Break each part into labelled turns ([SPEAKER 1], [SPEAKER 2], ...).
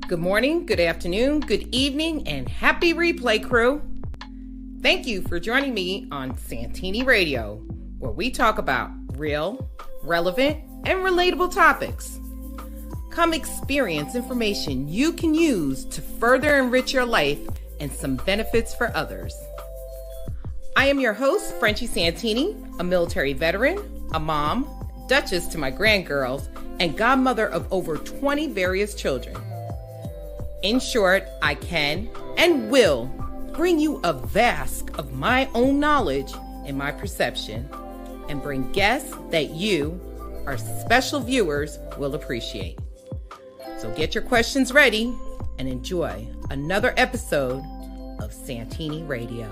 [SPEAKER 1] Good morning, good afternoon, good evening, and happy replay, crew. Thank you for joining me on Saintiny Radio, where we talk about real, relevant, and relatable topics. Come experience information you can use to further enrich your life and some benefits for others. I am your host, Frenchie Saintiny, a military veteran, a mom, duchess to my grandgirls, and godmother of over 20 various children. In short, I can and will bring you a vast of my own knowledge and my perception, and bring guests that you, our special viewers, will appreciate. So get your questions ready and enjoy another episode of Saintiny Radio.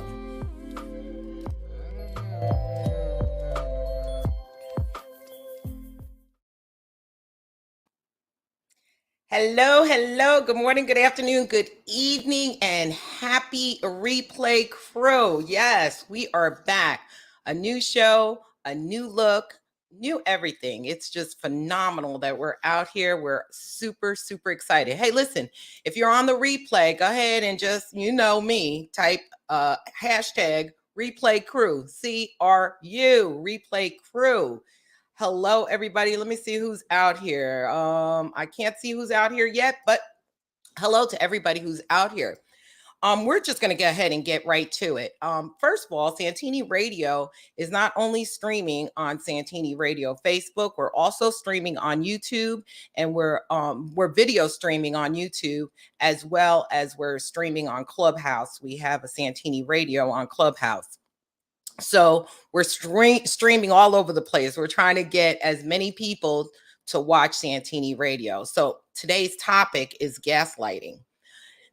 [SPEAKER 1] Hello, good morning, good afternoon, good evening, and happy replay, crew. Yes, we are back. A new show, a new look, new everything. It's just phenomenal that we're out here. We're super excited. Hey, listen, if you're on the replay, go ahead and just, you know me, type hashtag replay crew, CRU, replay crew. Hello, everybody. Let me see who's out here. I can't see who's out here yet, but hello to everybody who's out here. We're just going to go ahead and get right to it. First of all, Saintiny Radio is not only streaming on Saintiny Radio Facebook, we're also streaming on YouTube, and we're video streaming on YouTube, as well as we're streaming on Clubhouse. We have a Saintiny Radio on Clubhouse. So we're streaming all over the place. We're trying to get as many people to watch Saintiny Radio. So today's topic is gaslighting.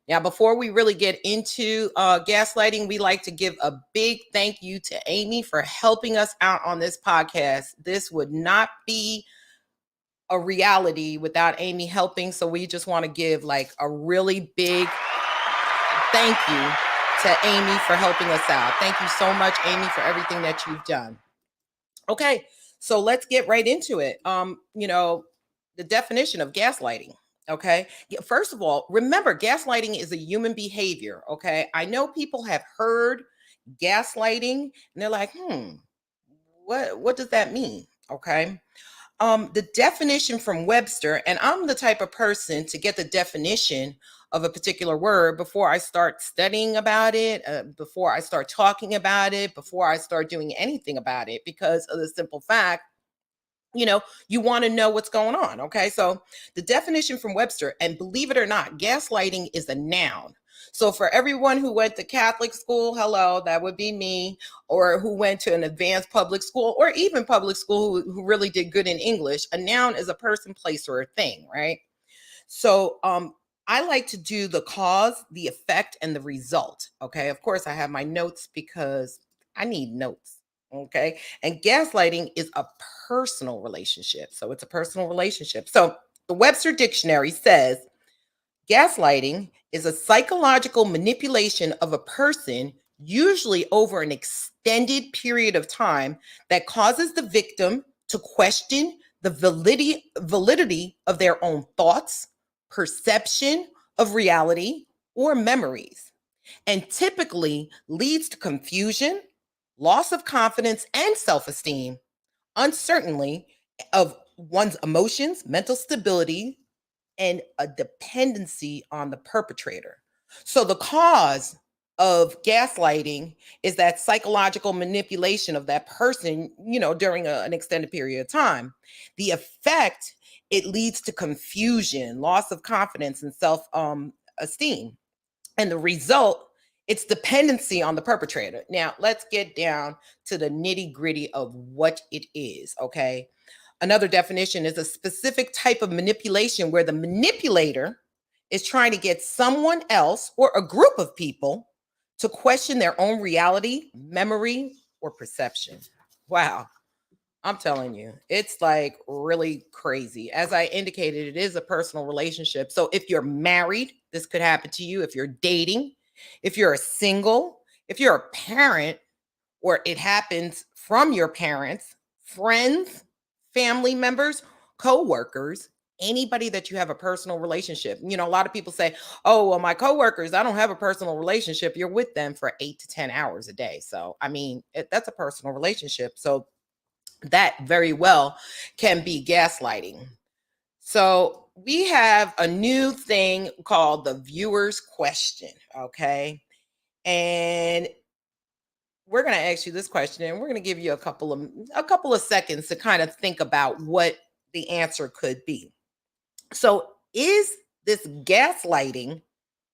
[SPEAKER 1] Now, before we really get into gaslighting, we like to give a big thank you to Amy for helping us out on this podcast. This would not be a reality without Amy helping. So we just want to give like a really big thank you to Amy for helping us out. Thank you so much, Amy, for everything that you've done. Okay, so let's get right into it. The definition of gaslighting. Okay, first of all, remember, gaslighting is a human behavior. Okay, I know people have heard gaslighting and they're like, what does that mean? Okay. The definition from Webster, and I'm the type of person to get the definition of a particular word before I start studying about it, before I start talking about it, before I start doing anything about it, because of the simple fact, you want to know what's going on. Okay. So the definition from Webster, and believe it or not, gaslighting is a noun. So for everyone who went to Catholic school, hello, that would be me, or who went to an advanced public school, or even public school who really did good in English, a noun is a person, place, or a thing, right? So I like to do the cause, the effect, and the result. Okay. Of course, I have my notes because I need notes. Okay. And gaslighting is a personal relationship. So it's a personal relationship. So the Webster Dictionary says gaslighting is a psychological manipulation of a person, usually over an extended period of time, that causes the victim to question the validity of their own thoughts, perception of reality, or memories, and typically leads to confusion, loss of confidence and self-esteem, uncertainty of one's emotions, mental stability, and a dependency on the perpetrator. So the cause of gaslighting is that psychological manipulation of that person, during an extended period of time. The effect, it leads to confusion, loss of confidence, and self-esteem. And the result, it's dependency on the perpetrator. Now, let's get down to the nitty-gritty of what it is, okay? Another definition is a specific type of manipulation where the manipulator is trying to get someone else or a group of people to question their own reality, memory, or perception. Wow. I'm telling you, it's like really crazy. As I indicated, it is a personal relationship. So if you're married, this could happen to you. If you're dating, if you're a single, if you're a parent, or it happens from your parents, friends, family members, co-workers, Anybody that you have a personal relationship. A lot of people say, "Oh, well, my coworkers, I don't have a personal relationship." You're with them for 8 to 10 hours a day. So, I mean, that's a personal relationship. So, that very well can be gaslighting. So, we have a new thing called the viewer's question, okay? And we're going to ask you this question, and we're going to give you a couple of seconds to kind of think about what the answer could be. So, is this gaslighting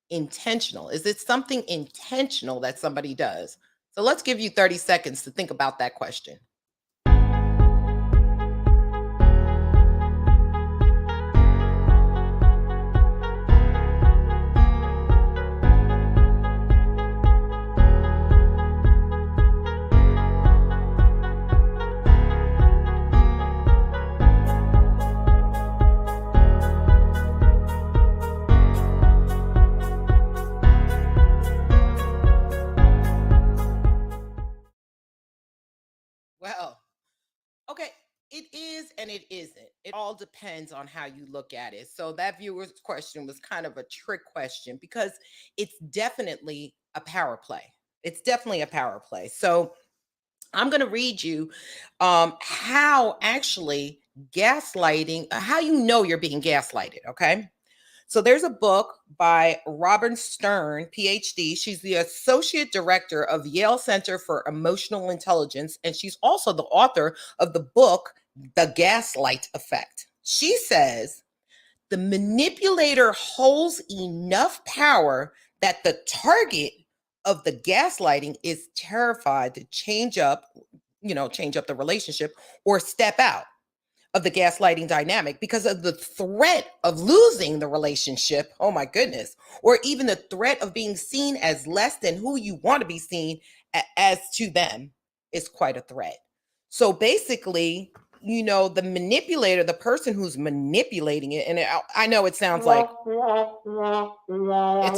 [SPEAKER 1] intentional? Is it something intentional that somebody does? So, let's give you 30 seconds to think about that question. Well, okay, it is and it isn't. It all depends on how you look at it. So, that viewer's question was kind of a trick question because it's definitely a power play. It's definitely a power play. So, I'm going to read you how actually gaslighting, how you know you're being gaslighted. Okay. So there's a book by Robin Stern, PhD. She's the associate director of Yale Center for Emotional Intelligence, and she's also the author of the book, The Gaslight Effect. She says the manipulator holds enough power that the target of the gaslighting is terrified to change up the relationship or step out of the gaslighting dynamic because of the threat of losing the relationship. Oh my goodness. Or even the threat of being seen as less than who you want to be seen as to them is quite a threat. So basically, the manipulator, the person who's manipulating it, and I know it sounds like it's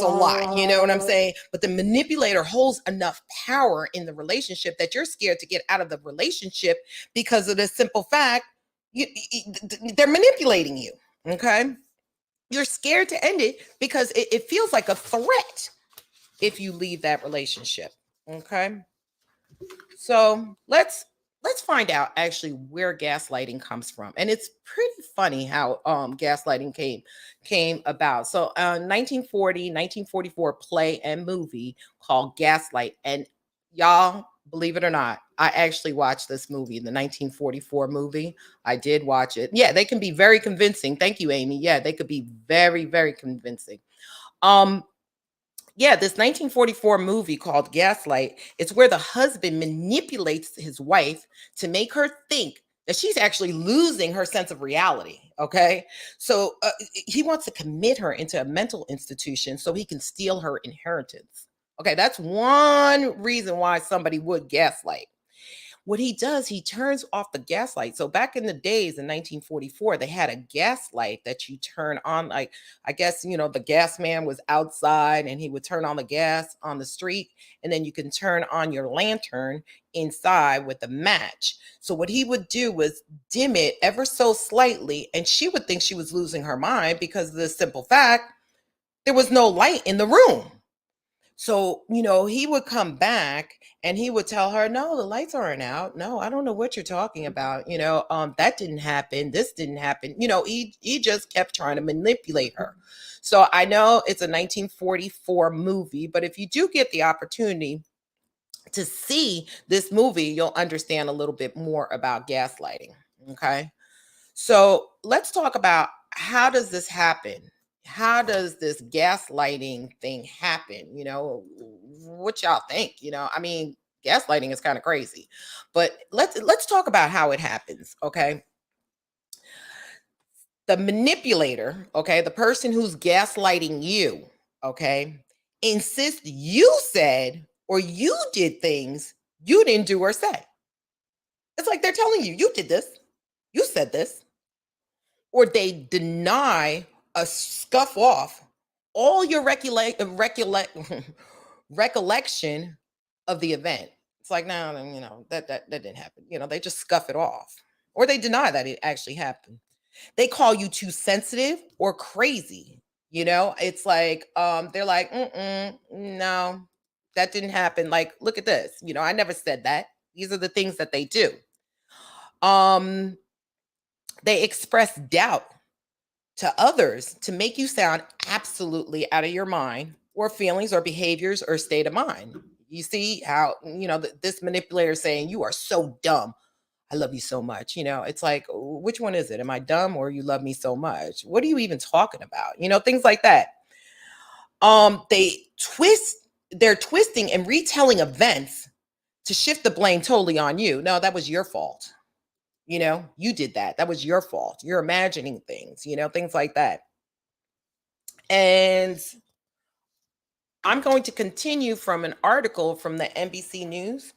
[SPEAKER 1] a lot, you know what I'm saying? But the manipulator holds enough power in the relationship that you're scared to get out of the relationship because of the simple fact they're manipulating you. Okay. You're scared to end it because it feels like a threat if you leave that relationship. Okay. So let's find out actually where gaslighting comes from. And it's pretty funny how gaslighting came about. So 1944 play and movie called Gaslight. And y'all, believe it or not, I actually watched this movie, the 1944 movie. I did watch it. Yeah, they can be very convincing. Thank you, Amy. Yeah, they could be very, very convincing. Um, yeah, this 1944 movie called Gaslight, it's where the husband manipulates his wife to make her think that she's actually losing her sense of reality. Okay. So he wants to commit her into a mental institution so he can steal her inheritance. Okay. That's one reason why somebody would gaslight. What he does, he turns off the gaslight. So back in the days in 1944, they had a gaslight that you turn on. Like, I guess, the gas man was outside and he would turn on the gas on the street. And then you can turn on your lantern inside with a match. So what he would do was dim it ever so slightly. And she would think she was losing her mind because of the simple fact there was no light in the room. So, he would come back and he would tell her, "No, the lights aren't out. No, I don't know what you're talking about. That didn't happen. This didn't happen." He just kept trying to manipulate her. So I know it's a 1944 movie, but if you do get the opportunity to see this movie, you'll understand a little bit more about gaslighting. Okay. So let's talk about how does this happen? How does this gaslighting thing happen? What y'all think? I mean, gaslighting is kind of crazy. But let's talk about how it happens, okay? The manipulator, okay, the person who's gaslighting you, okay, insists you said or you did things you didn't do or say. It's like they're telling you, you did this, you said this, or they deny a scuff off all your recollection of the event. It's like, no, that didn't happen. They just scuff it off, or they deny that it actually happened. They call you too sensitive or crazy. It's like they're like, no, that didn't happen. Like, look at this. I never said that. These are the things that they do. Um, they express doubt to others to make you sound absolutely out of your mind, or feelings or behaviors or state of mind. You see how, this manipulator is saying, you are so dumb. I love you so much. It's like, which one is it? Am I dumb or you love me so much? What are you even talking about? Things like that. They're twisting and retelling events to shift the blame totally on you. No, that was your fault. You did that. That was your fault. You're imagining things, things like that. And I'm going to continue from an article from the NBC News.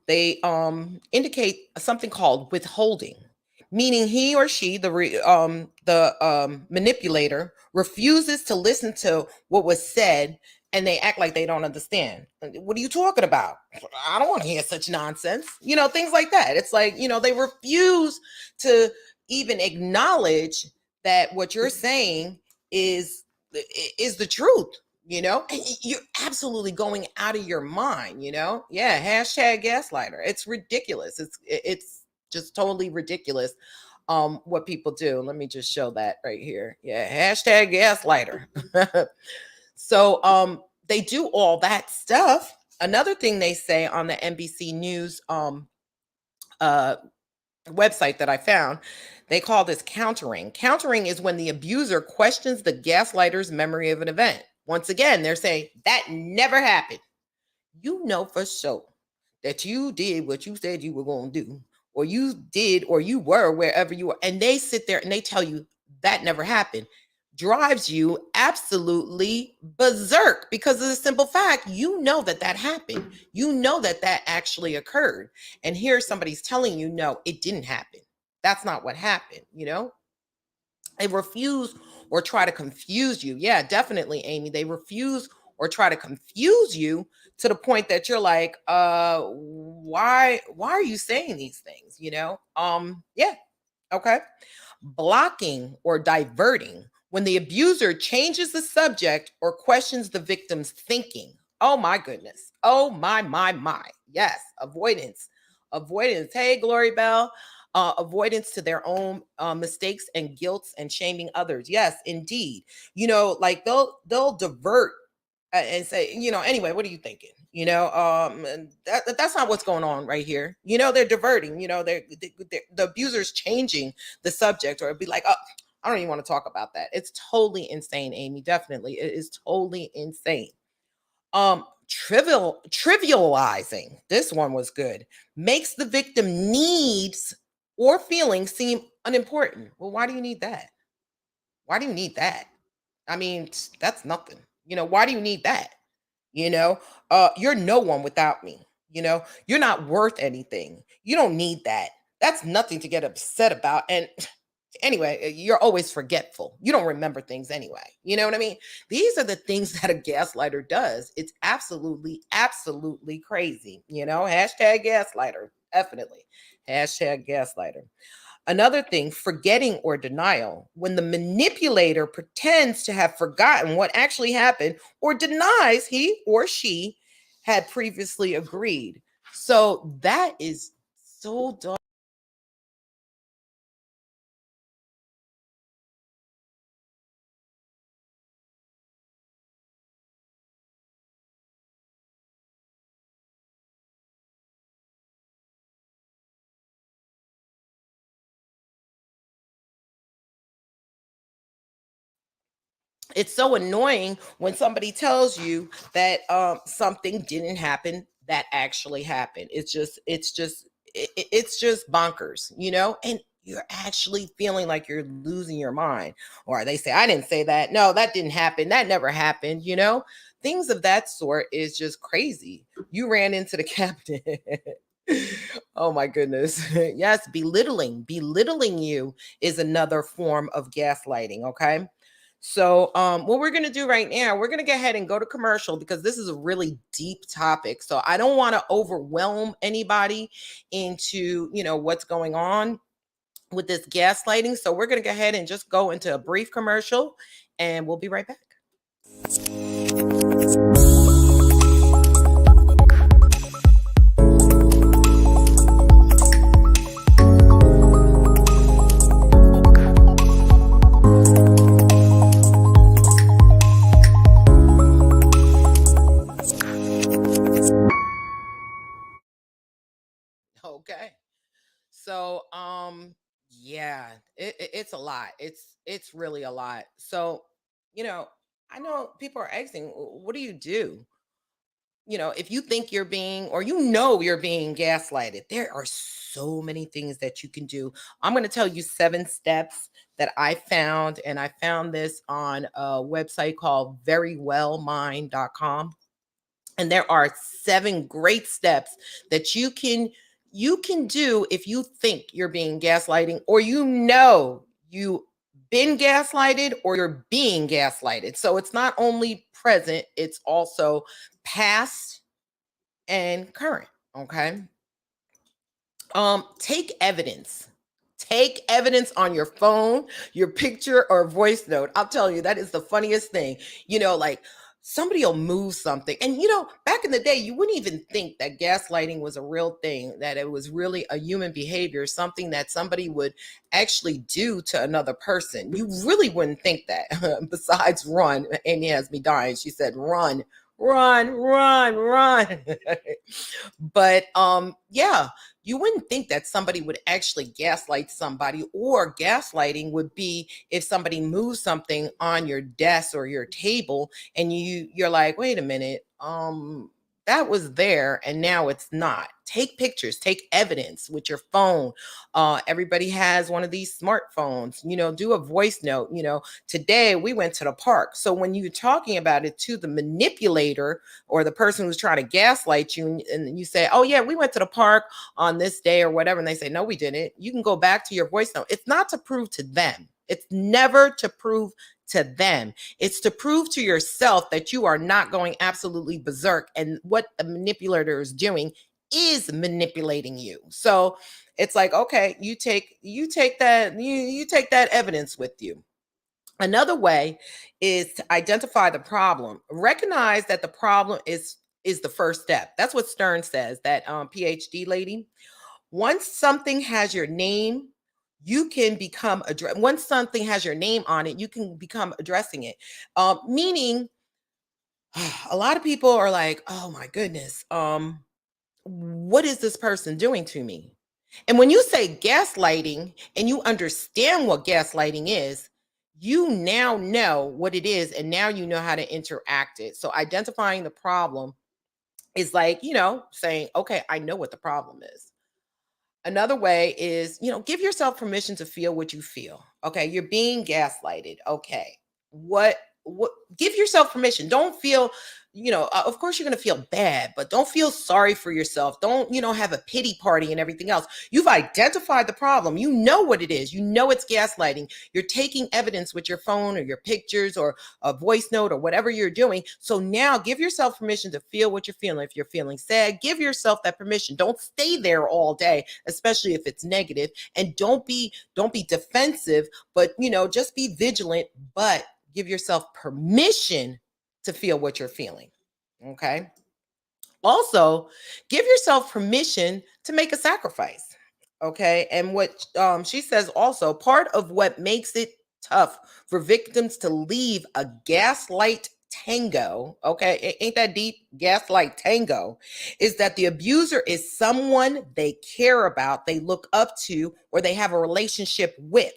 [SPEAKER 1] They indicate something called withholding, meaning he or she, the manipulator, refuses to listen to what was said, and they act like they don't understand. What are you talking about? I don't want to hear such nonsense. Things like that. It's like, they refuse to even acknowledge that what you're saying is the truth. You're absolutely going out of your mind. Yeah, hashtag gaslighter. It's ridiculous. It's just totally ridiculous what people do. Let me just show that right here. Yeah, hashtag gaslighter. So they do all that stuff. Another thing they say on the NBC News uh website that I found, they call this countering. Countering is when the abuser questions the gaslighter's memory of an event. Once again, they're saying that never happened. You know for sure that you did what you said you were going to do, or you did, or you were wherever you were. And they sit there and they tell you that never happened. Drives you absolutely berserk because of the simple fact that happened. That actually occurred. And here somebody's telling you, no, it didn't happen. That's not what happened. They refuse or try to confuse you. Yeah, definitely, Amy. They refuse or try to confuse you to the point that you're like, why are you saying these things? Yeah. Okay. Blocking or diverting, when the abuser changes the subject or questions the victim's thinking. Oh my goodness. Oh my. Yes, avoidance. Avoidance. Hey, Glory Bell. Avoidance to their own mistakes and guilt and shaming others. Yes, indeed. Like they'll divert and say, anyway, what are you thinking? And that's not what's going on right here. They're diverting. The abuser's changing the subject, or it'd be like, oh, I don't even want to talk about that. It's totally insane, Amy. Definitely, it is totally insane. Trivializing. This one was good. Makes the victim needs or feelings seem unimportant. Well, why do you need that? Why do you need that? I mean, that's nothing. Why do you need that? You're no one without me. You're not worth anything. You don't need that. That's nothing to get upset about. And anyway, you're always forgetful. You don't remember things anyway. You know what I mean? These are the things that a gaslighter does. It's absolutely crazy. Hashtag gaslighter. Definitely. Hashtag gaslighter. Another thing, forgetting or denial, when the manipulator pretends to have forgotten what actually happened or denies he or she had previously agreed. So that is so dark. It's so annoying when somebody tells you that something didn't happen that actually happened. It's just bonkers, and you're actually feeling like you're losing your mind. Or they say, I didn't say that. No, that didn't happen. That never happened. Things of that sort is just crazy. You ran into the cabinet. Oh my goodness. Yes, belittling you is another form of gaslighting. Okay. So, what we're going to do right now, we're going to go ahead and go to commercial because this is a really deep topic. So, I don't want to overwhelm anybody into, what's going on. with this gaslighting. So we're going to go ahead and just go into a brief commercial, and we'll be right back. Okay. So, yeah, it's a lot. It's really a lot. So, you know, I know people are asking, what do you do? If you think you're being, or you're being gaslighted, there are so many things that you can do. I'm going to tell you 7 steps that I found, and I found this on a website called verywellmind.com. And there are 7 great steps that you can do if you think you're being gaslighting, or you've been gaslighted, or you're being gaslighted. So it's not only present, it's also past and current. Okay. Take evidence on your phone, your picture, or voice note. I'll tell you, that is the funniest thing. Like, somebody will move something, and back in the day, you wouldn't even think that gaslighting was a real thing, that it was really a human behavior, something that somebody would actually do to another person. You really wouldn't think that. Besides run, Amy has me dying. She said run, run, run, run. But yeah, you wouldn't think that somebody would actually gaslight somebody, or gaslighting would be if somebody moves something on your desk or your table, and you're like, wait a minute, that was there and now it's not. Take pictures, take evidence with your phone. Everybody has one of these smartphones. Do a voice note. Today we went to the park. So when you're talking about it to the manipulator, or the person who's trying to gaslight you, and you say, oh yeah, we went to the park on this day or whatever, and they say, no, we didn't. You can go back to your voice note. It's not to prove to them. It's never to prove to them. It's to prove to yourself that you are not going absolutely berserk, and what the manipulator is doing is manipulating you. So it's like, okay, you take that evidence with you. Another way is to identify the problem. Recognize that the problem is the first step. That's what Stern says, that PhD lady. Once something has your name, you can become once something has your name on it, you can become addressing it. Meaning, a lot of people are like, oh my goodness, what is this person doing to me? And when you say gaslighting and you understand what gaslighting is, you now know what it is, and now you know how to interact it. So identifying the problem is like, saying, okay, I know what the problem is. Another way is, give yourself permission to feel what you feel. Okay, you're being gaslighted. Okay. What give yourself permission. Don't feel, of course you're going to feel bad, but don't feel sorry for yourself. Don't, have a pity party and everything else. You've identified the problem. You know what it is. You know it's gaslighting. You're taking evidence with your phone or your pictures or a voice note or whatever you're doing. So now give yourself permission to feel what you're feeling. If you're feeling sad, give yourself that permission. Don't stay there all day, especially if it's negative. And don't be defensive, but just be vigilant, but give yourself permission to feel what you're feeling. Okay. Also, give yourself permission to make a sacrifice. Okay. And what she says also, part of what makes it tough for victims to leave a gaslight tango, okay, ain't that deep? Gaslight tango, is that the abuser is someone they care about, they look up to, or they have a relationship with.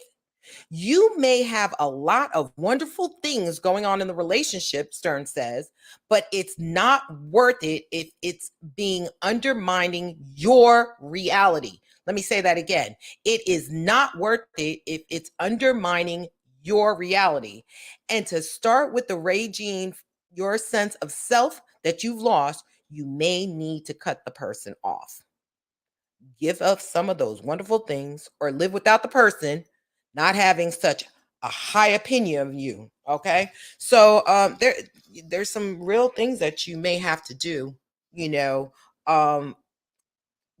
[SPEAKER 1] You may have a lot of wonderful things going on in the relationship, Stern says, but it's not worth it if it's being undermining your reality. Let me say that again. It is not worth it if it's undermining your reality. And to start with the raging, your sense of self that you've lost, you may need to cut the person off. Give up some of those wonderful things, or live without the person not having such a high opinion of you. Okay. So there's some real things that you may have to do, you know, um,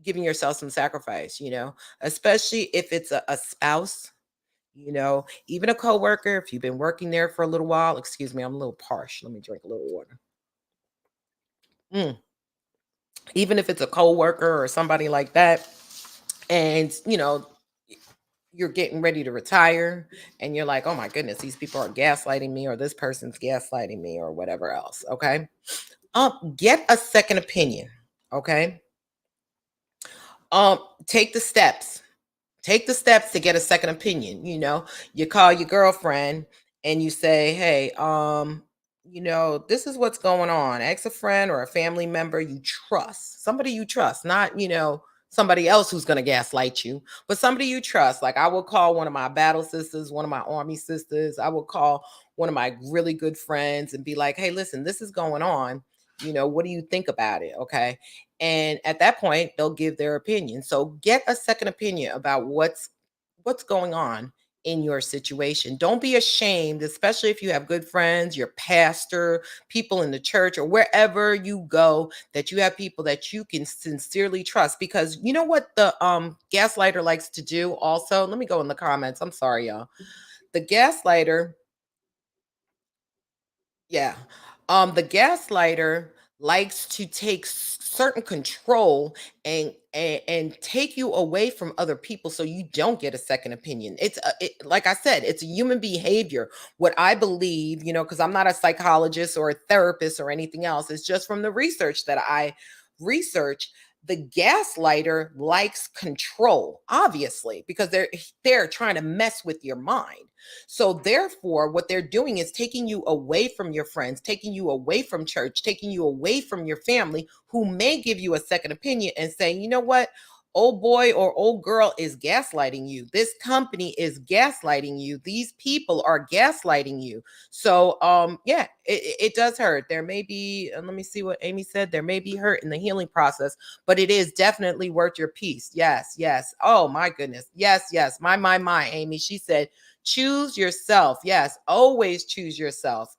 [SPEAKER 1] giving yourself some sacrifice, especially if it's a spouse, even a coworker, if you've been working there for a little while. Excuse me, I'm a little parched. Let me drink a little water. Mm. Even if it's a coworker or somebody like that, and you're getting ready to retire, and you're like, oh my goodness, these people are gaslighting me, or this person's gaslighting me, or whatever else. Okay. Get a second opinion. Okay. Take the steps. Take the steps to get a second opinion. You call your girlfriend and you say, hey, this is what's going on. Ask a friend or a family member you trust, somebody you trust, not somebody else who's going to gaslight you, but somebody you trust. Like, I will call one of my battle sisters, one of my army sisters. I will call one of my really good friends and be like, hey, listen, this is going on. What do you think about it? Okay. And at that point, they'll give their opinion. So get a second opinion about what's going on in your situation. Don't be ashamed, especially if you have good friends, your pastor, people in the church, or wherever you go, that you have people that you can sincerely trust. Because you know what the gaslighter likes to do also? Let me go in the comments. I'm sorry, y'all. The gaslighter, yeah. The gaslighter likes to take certain control and take you away from other people, so you don't get a second opinion. Like I said, it's a human behavior. What I believe, because I'm not a psychologist or a therapist or anything else, it's just from the research that I research. The gaslighter likes control, obviously, because they're trying to mess with your mind. So therefore, what they're doing is taking you away from your friends, taking you away from church, taking you away from your family, who may give you a second opinion and say, you know what? Old boy or old girl is gaslighting you. This company is gaslighting you. These people are gaslighting you. So yeah, it does hurt. There may be, let me see what Amy said, there may be hurt in the healing process, but it is definitely worth your peace. Yes, yes. Oh my goodness. Yes, yes. My, Amy. She said, choose yourself. Yes, always choose yourself.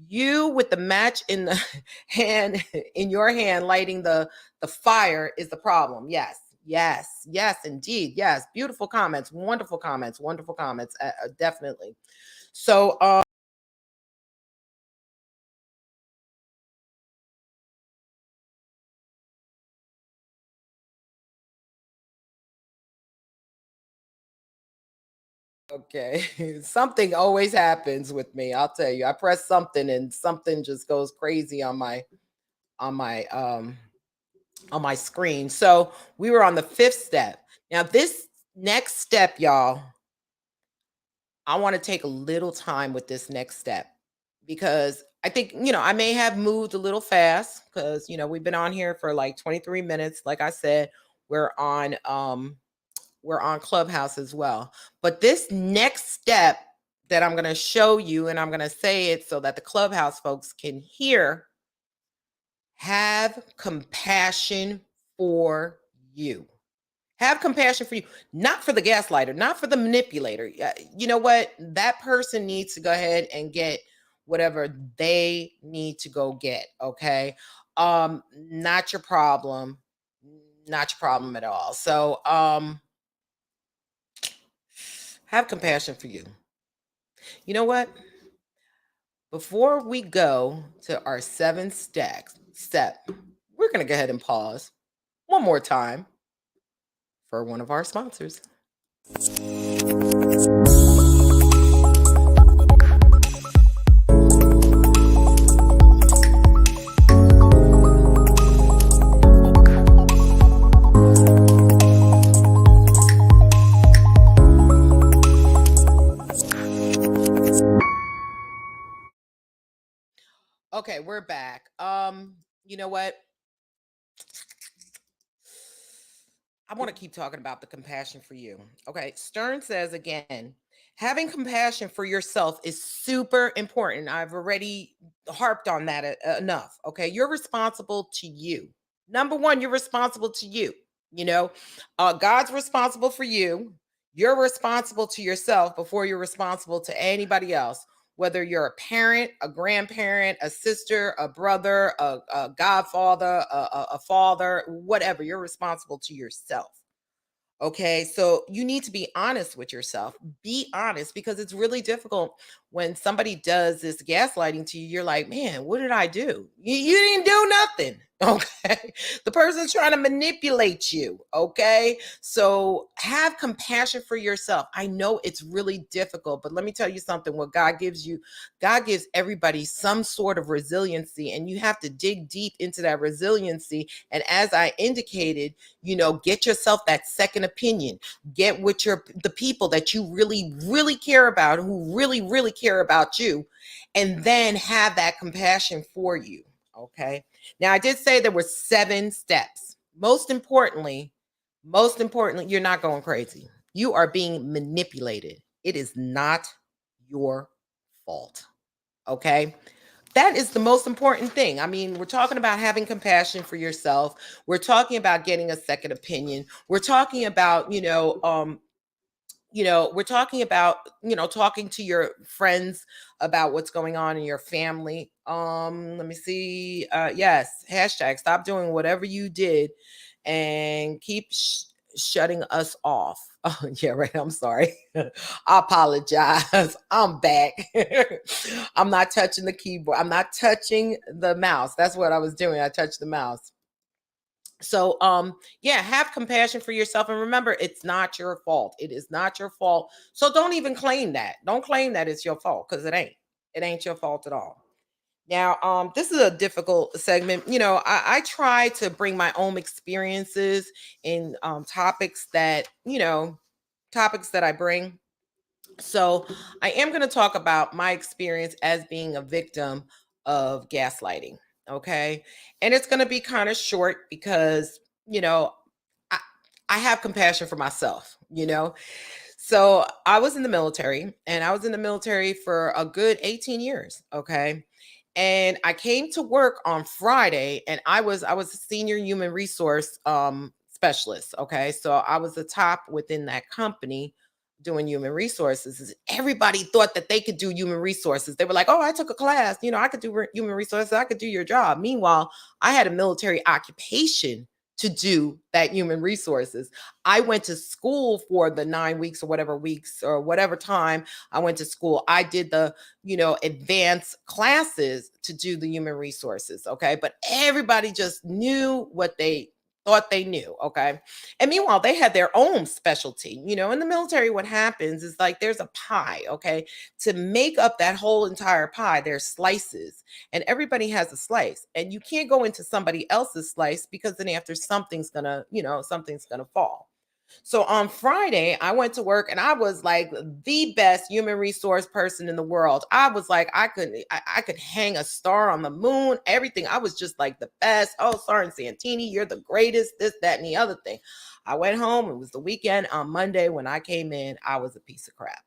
[SPEAKER 1] You with the match in the hand, in your hand, lighting the fire is the problem. Yes, yes, yes, indeed. Yes, beautiful comments, wonderful comments, wonderful comments. Definitely. So okay. Something always happens with me. I'll tell you. I press something and something just goes crazy on my um on my screen. So we were on the fifth step. Now, this next step, y'all, I want to take a little time with this next step, because I think, I may have moved a little fast, because, we've been on here for like 23 minutes. Like I said, we're on we're on Clubhouse as well. But this next step that I'm going to show you, and I'm going to say it so that the Clubhouse folks can hear: have compassion for you. Have compassion for you, not for the gaslighter, not for the manipulator. You know what? That person needs to go ahead and get whatever they need to go get. Okay. Not your problem. Not your problem at all. So have compassion for you. You know what? Before we go to our step, we're gonna go ahead and pause one more time for one of our sponsors. Okay, we're back. You know what? I want to keep talking about the compassion for you. Okay, Stern says again, having compassion for yourself is super important. I've already harped on that enough. Okay, you're responsible to you. Number one, you're responsible to you. God's responsible for you. You're responsible to yourself before you're responsible to anybody else. whether you're a parent, a grandparent, a sister, a brother, a godfather, a father, whatever. You're responsible to yourself. Okay, so you need to be honest with yourself. Be honest because it's really difficult when somebody does this gaslighting to you. You're like, man, what did I do? You didn't do nothing. Okay, the person's trying to manipulate you. Okay, so have compassion for yourself. I know it's really difficult, but let me tell you something. What God gives you, God gives everybody some sort of resiliency, and you have to dig deep into that resiliency. And as I indicated, get yourself that second opinion. Get with the people that you really really care about, who really really care about you, and then have that compassion for you. Okay, now I did say there were 7 steps. Most importantly, you're not going crazy. You are being manipulated. It is not your fault. Okay, that is the most important thing. I mean, we're talking about having compassion for yourself. We're talking about getting a second opinion. We're talking about, we're talking about, talking to your friends about what's going on in your family. Let me see. Yes, hashtag stop doing whatever you did and keep shutting us off. Oh, yeah, right. I'm sorry. I apologize. I'm back. I'm not touching the keyboard. I'm not touching the mouse. That's what I was doing. I touched the mouse. So yeah, have compassion for yourself and remember it's not your fault. It is not your fault. So don't even claim that. Don't claim that it's your fault because it ain't. It ain't your fault at all. Now, this is a difficult segment. I try to bring my own experiences in topics that I bring. So I am going to talk about my experience as being a victim of gaslighting. Okay. And it's going to be kind of short because, I, I have compassion for myself. So I was in the military and I was in the military for a good 18 years. Okay. And I came to work on Friday and I was a senior human resource specialist. Okay. So I was the top within that company doing human resources. Everybody thought that they could do human resources. They were like, oh, I took a class, I could do human resources, I could do your job. Meanwhile, I had a military occupation to do that human resources. I went to school for the 9 weeks or whatever time I went to school. I did the, advanced classes to do the human resources. Okay. But everybody just knew what they thought they knew. Okay. And meanwhile, they had their own specialty. In the military, what happens is like there's a pie. Okay. To make up that whole entire pie, there's slices and everybody has a slice and you can't go into somebody else's slice because then after something's gonna fall. So on Friday I went to work and I was like the best human resource person in the world. I was like I could hang a star on the moon, everything. I was just like the best. Oh, Sergeant Santini, you're the greatest, this that and the other thing. I went home, it was the weekend. On Monday when I came in, I was a piece of crap.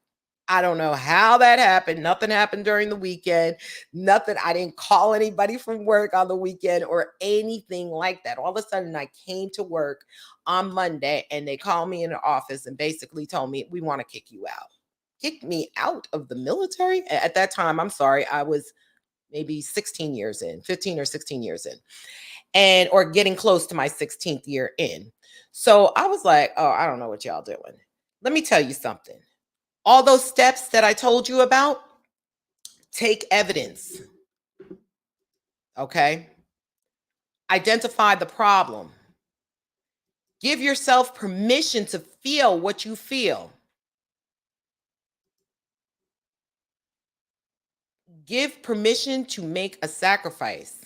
[SPEAKER 1] I don't know how that happened. Nothing happened during the weekend. Nothing. I didn't call anybody from work on the weekend or anything like that. All of a sudden, I came to work on Monday and they called me in the office and basically told me, we want to kick you out. Kicked me out of the military. At that time, I'm sorry, I was maybe 16 years in, 15 or 16 years in, and or getting close to my 16th year in. So I was like, oh, I don't know what y'all doing. Let me tell you something. All those steps that I told you about, take evidence. Okay. Identify the problem. Give yourself permission to feel what you feel. Give permission to make a sacrifice.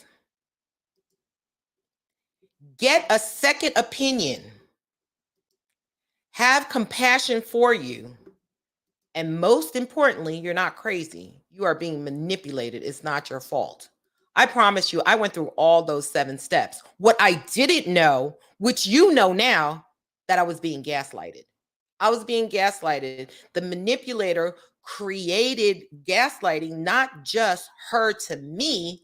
[SPEAKER 1] Get a second opinion. Have compassion for you. And most importantly, you're not crazy. You are being manipulated. It's not your fault. I promise you, I went through all those 7 steps. What I didn't know, which you know now, that I was being gaslighted. I was being gaslighted. The manipulator created gaslighting, not just her to me,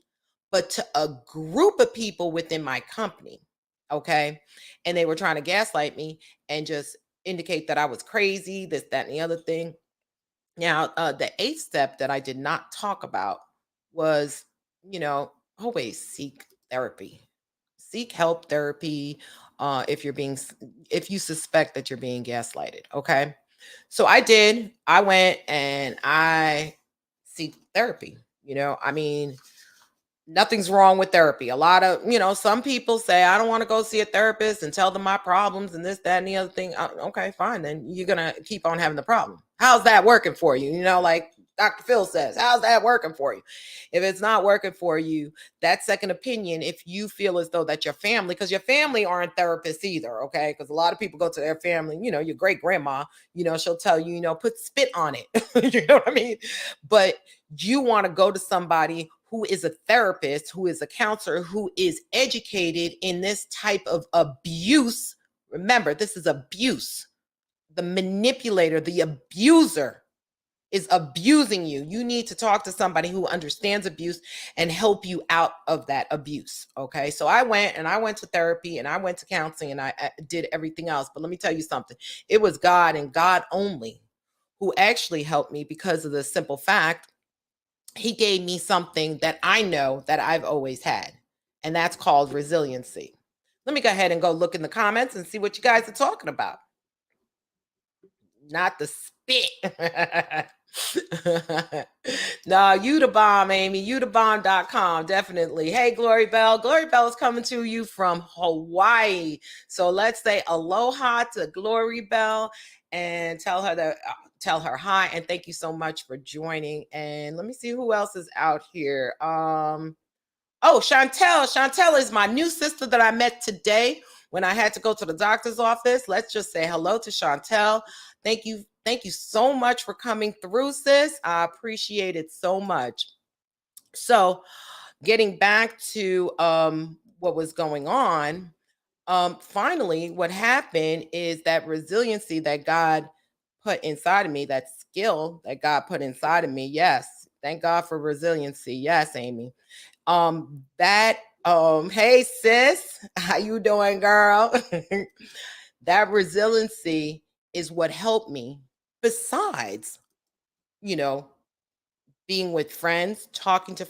[SPEAKER 1] but to a group of people within my company. Okay. And they were trying to gaslight me and just indicate that I was crazy, this, that, and the other thing. Now, the eighth step that I did not talk about was, you know, always seek therapy. Seek help therapy if you're if you suspect that you're being gaslighted. Okay. So I did. I went and I seek therapy. I mean, nothing's wrong with therapy. A lot of, some people say, I don't want to go see a therapist and tell them my problems and this, that, and the other thing. Okay, fine. Then you're going to keep on having the problem. How's that working for you? Like Dr. Phil says, how's that working for you? If it's not working for you, that second opinion, if you feel as though that your family, because your family aren't therapists either, okay? Because a lot of people go to their family, your great grandma, she'll tell you, put spit on it. You know what I mean? But you want to go to somebody who is a therapist, who is a counselor, who is educated in this type of abuse. Remember, this is abuse. The manipulator, the abuser is abusing you. You need to talk to somebody who understands abuse and help you out of that abuse. Okay. So I went to therapy and I went to counseling and I did everything else. But let me tell you something. It was God and God only who actually helped me because of the simple fact he gave me something that I know that I've always had, and that's called resiliency. Let me go ahead and go look in the comments and see what you guys are talking about. Not the spit. No, you the bomb, Amy. You the bomb.com. Definitely. Hey, Glory Bell. Glory Bell is coming to you from Hawaii. So let's say aloha to Glory Bell and tell her hi and thank you so much for joining. And let me see who else is out here. Oh, Chantel. Chantel is my new sister that I met today when I had to go to the doctor's office. Let's just say hello to Chantel. Thank you. Thank you so much for coming through, sis. I appreciate it so much. So, getting back to what was going on, finally, what happened is that resiliency that God put inside of me, that skill that God put inside of me. Yes, thank God for resiliency. Yes, Amy. That Hey sis, how you doing, girl? That resiliency is what helped me, besides, you know being with friends, talking to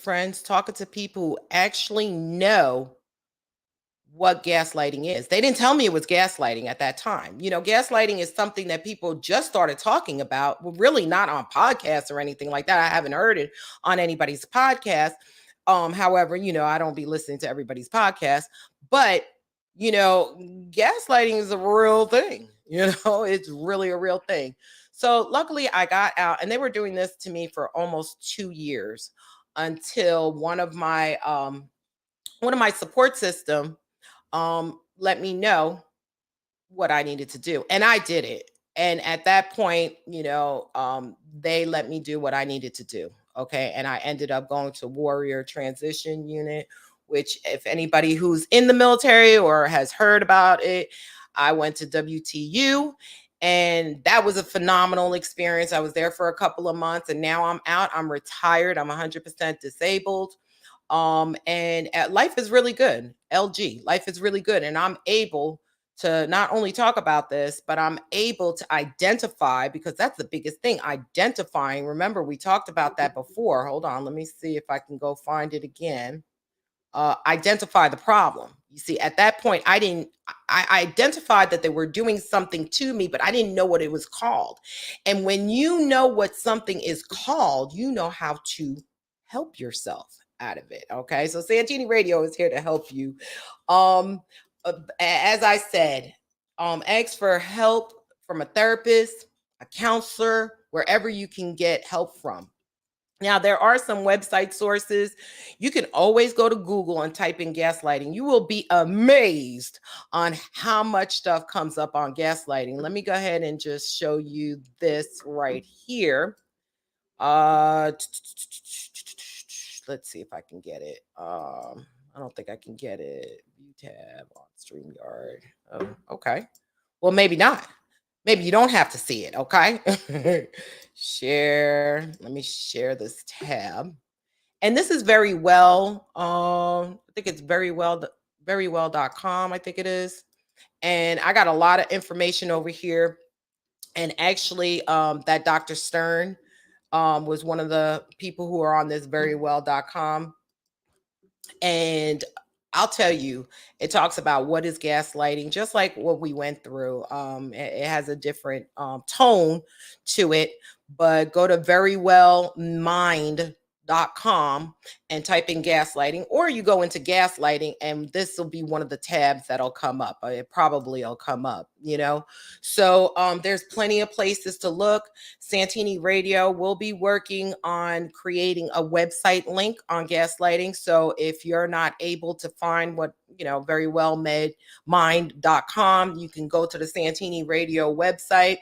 [SPEAKER 1] people who actually know what gaslighting is. They didn't tell me it was gaslighting at that time. Gaslighting is something that people just started talking about, well, really not on podcasts or anything like that. I haven't heard it on anybody's podcast. However, I don't be listening to everybody's podcast, but gaslighting is a real thing. It's really a real thing. So luckily I got out, and they were doing this to me for almost 2 years until one of my support system let me know what I needed to do. And I did it. And at that point, they let me do what I needed to do. Okay. And I ended up going to Warrior Transition Unit, which, if anybody who's in the military or has heard about it, I went to WTU. And that was a phenomenal experience. I was there for a couple of months and now I'm out. I'm retired. I'm 100% disabled. And life is really good. LG, life is really good. And I'm able to not only talk about this, but I'm able to identify, because that's the biggest thing, identifying. Remember, we talked about that before. Hold on, let me see if I can go find it again. Identify the problem. You see, at that point, I identified that they were doing something to me, but I didn't know what it was called. And when you know what something is called, you know how to help yourself out of it. Okay. So Saintiny Radio is here to help you. Um, as I said, ask for help from a therapist, a counselor, wherever you can get help from. Now, there are some website sources. You can always go to Google and type in gaslighting. You will be amazed on how much stuff comes up on gaslighting. Let me go ahead and just show you this right here. Let's see if I can get it. I don't think I can get it. View tab on StreamYard. Oh, okay. Well, maybe not. Maybe you don't have to see it, okay? Share. Let me share this tab. And this is very well. I think it's verywell.com, I think it is. And I got a lot of information over here. And actually, that Dr. Stern, was one of the people who are on this verywell.com. And I'll tell you, it talks about what is gaslighting, just like what we went through. It has a different tone to it, but go to verywellmind.com and type in gaslighting, or you go into gaslighting, and this will be one of the tabs that'll come up. It probably will come up, you know. So there's plenty of places to look. Saintiny Radio will be working on creating a website link on gaslighting. So if you're not able to find what, you know, verywellmind.com, you can go to the Saintiny Radio website,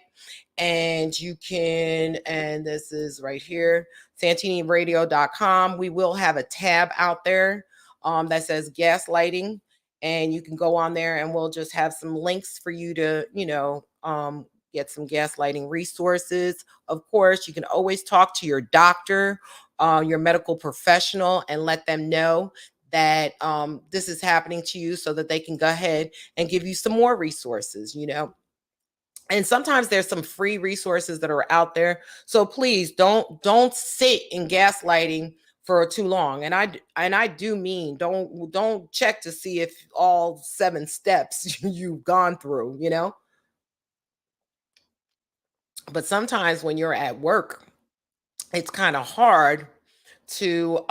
[SPEAKER 1] and you can, and this is right here, santinyradio.com. We will have a tab out there that says gaslighting, and you can go on there, and we'll just have some links for you to, you know, get some gaslighting resources. Of course, you can always talk to your doctor, your medical professional, and let them know that this is happening to you, so that they can go ahead and give you some more resources, you know. And sometimes there's some free resources that are out there. So please don't sit in gaslighting for too long. And I do mean, don't check to see if all 7 steps you've gone through, you know. But sometimes when you're at work, it's kind of hard to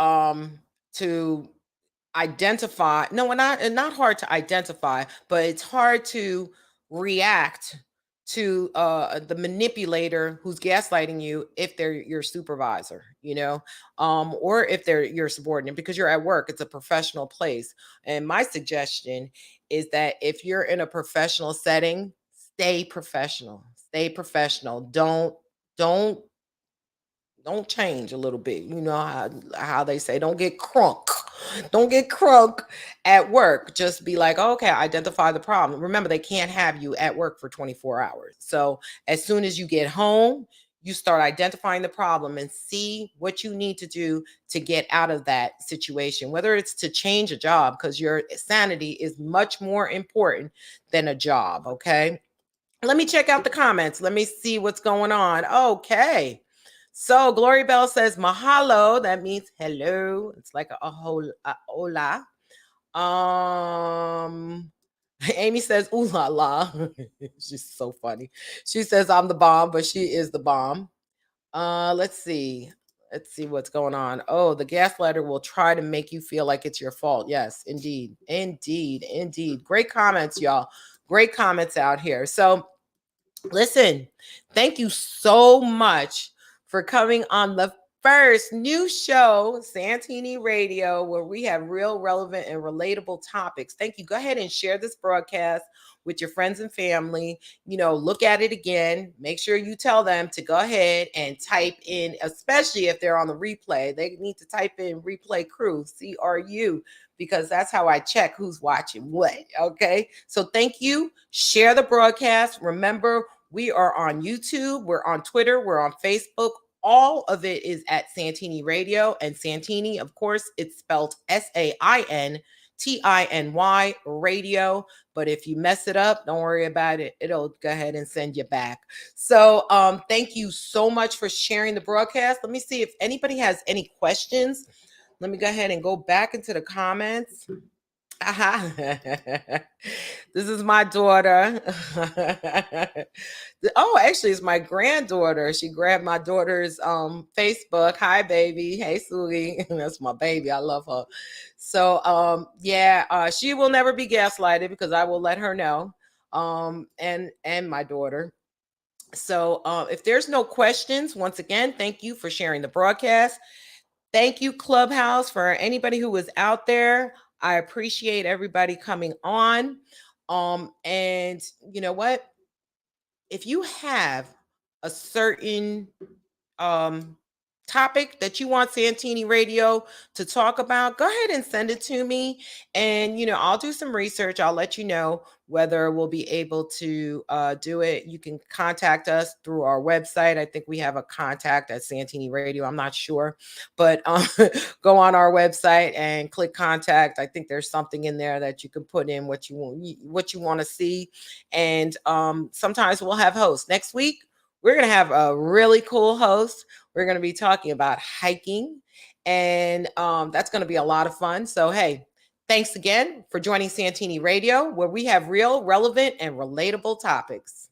[SPEAKER 1] identify, no, not hard to identify, but it's hard to react to the manipulator who's gaslighting you, if they're your supervisor, you know, or if they're your subordinate, because you're at work. It's a professional place. And my suggestion is that if you're in a professional setting, stay professional. Stay professional. Don't change a little bit. You know how they say, don't get crunk. Don't get crunk at work. Just be like, okay, identify the problem. Remember, they can't have you at work for 24 hours. So as soon as you get home, you start identifying the problem and see what you need to do to get out of that situation, whether it's to change a job, because your sanity is much more important than a job. Okay. Let me check out the comments. Let me see what's going on. Okay. So Glory Bell says mahalo. That means hello. It's like a whole hola. Um Amy says ooh la la. She's so funny. She says I'm the bomb, but she is the bomb. Let's see. Let's see what's going on. Oh, the gaslighter will try to make you feel like it's your fault. Yes, indeed. Indeed. Indeed. Great comments, y'all. Great comments out here. So listen, thank you so much for coming on the first new show, Saintiny Radio, where we have real, relevant, and relatable topics. Thank you. Go ahead and share this broadcast with your friends and family. You know, look at it again. Make sure you tell them to go ahead and type in, especially if they're on the replay, they need to type in replay crew, CRU, because that's how I check who's watching what. Okay. So thank you. Share the broadcast. Remember, we are on YouTube, we're on Twitter, we're on Facebook. All of it is at Saintiny Radio. And Saintiny, of course, it's spelled SAINTINY radio. But if you mess it up, don't worry about it. It'll go ahead and send you back. So thank you so much for sharing the broadcast. Let me see if anybody has any questions. Let me go ahead and go back into the comments. This is my daughter. Oh, actually, it's my granddaughter. She grabbed my daughter's Facebook. Hi, baby. Hey, Sugi. That's my baby. I love her. So yeah, she will never be gaslighted, because I will let her know. And my daughter. So if there's no questions, once again, thank you for sharing the broadcast. Thank you, Clubhouse, for anybody who was out there. I appreciate everybody coming on. And you know what? If you have a certain um topic that you want Santini Radio to talk about, go ahead and send it to me. And I'll do some research. I'll let you know whether we'll be able to do it. You can contact us through our website. I think we have a contact at Santini Radio. I'm not sure, but go on our website and click contact. I think there's something in there that you can put in what you want to see. And sometimes we'll have hosts. Next week, we're going to have a really cool host. We're going to be talking about hiking, and that's going to be a lot of fun. So, hey, thanks again for joining Saintiny Radio, where we have real, relevant, and relatable topics.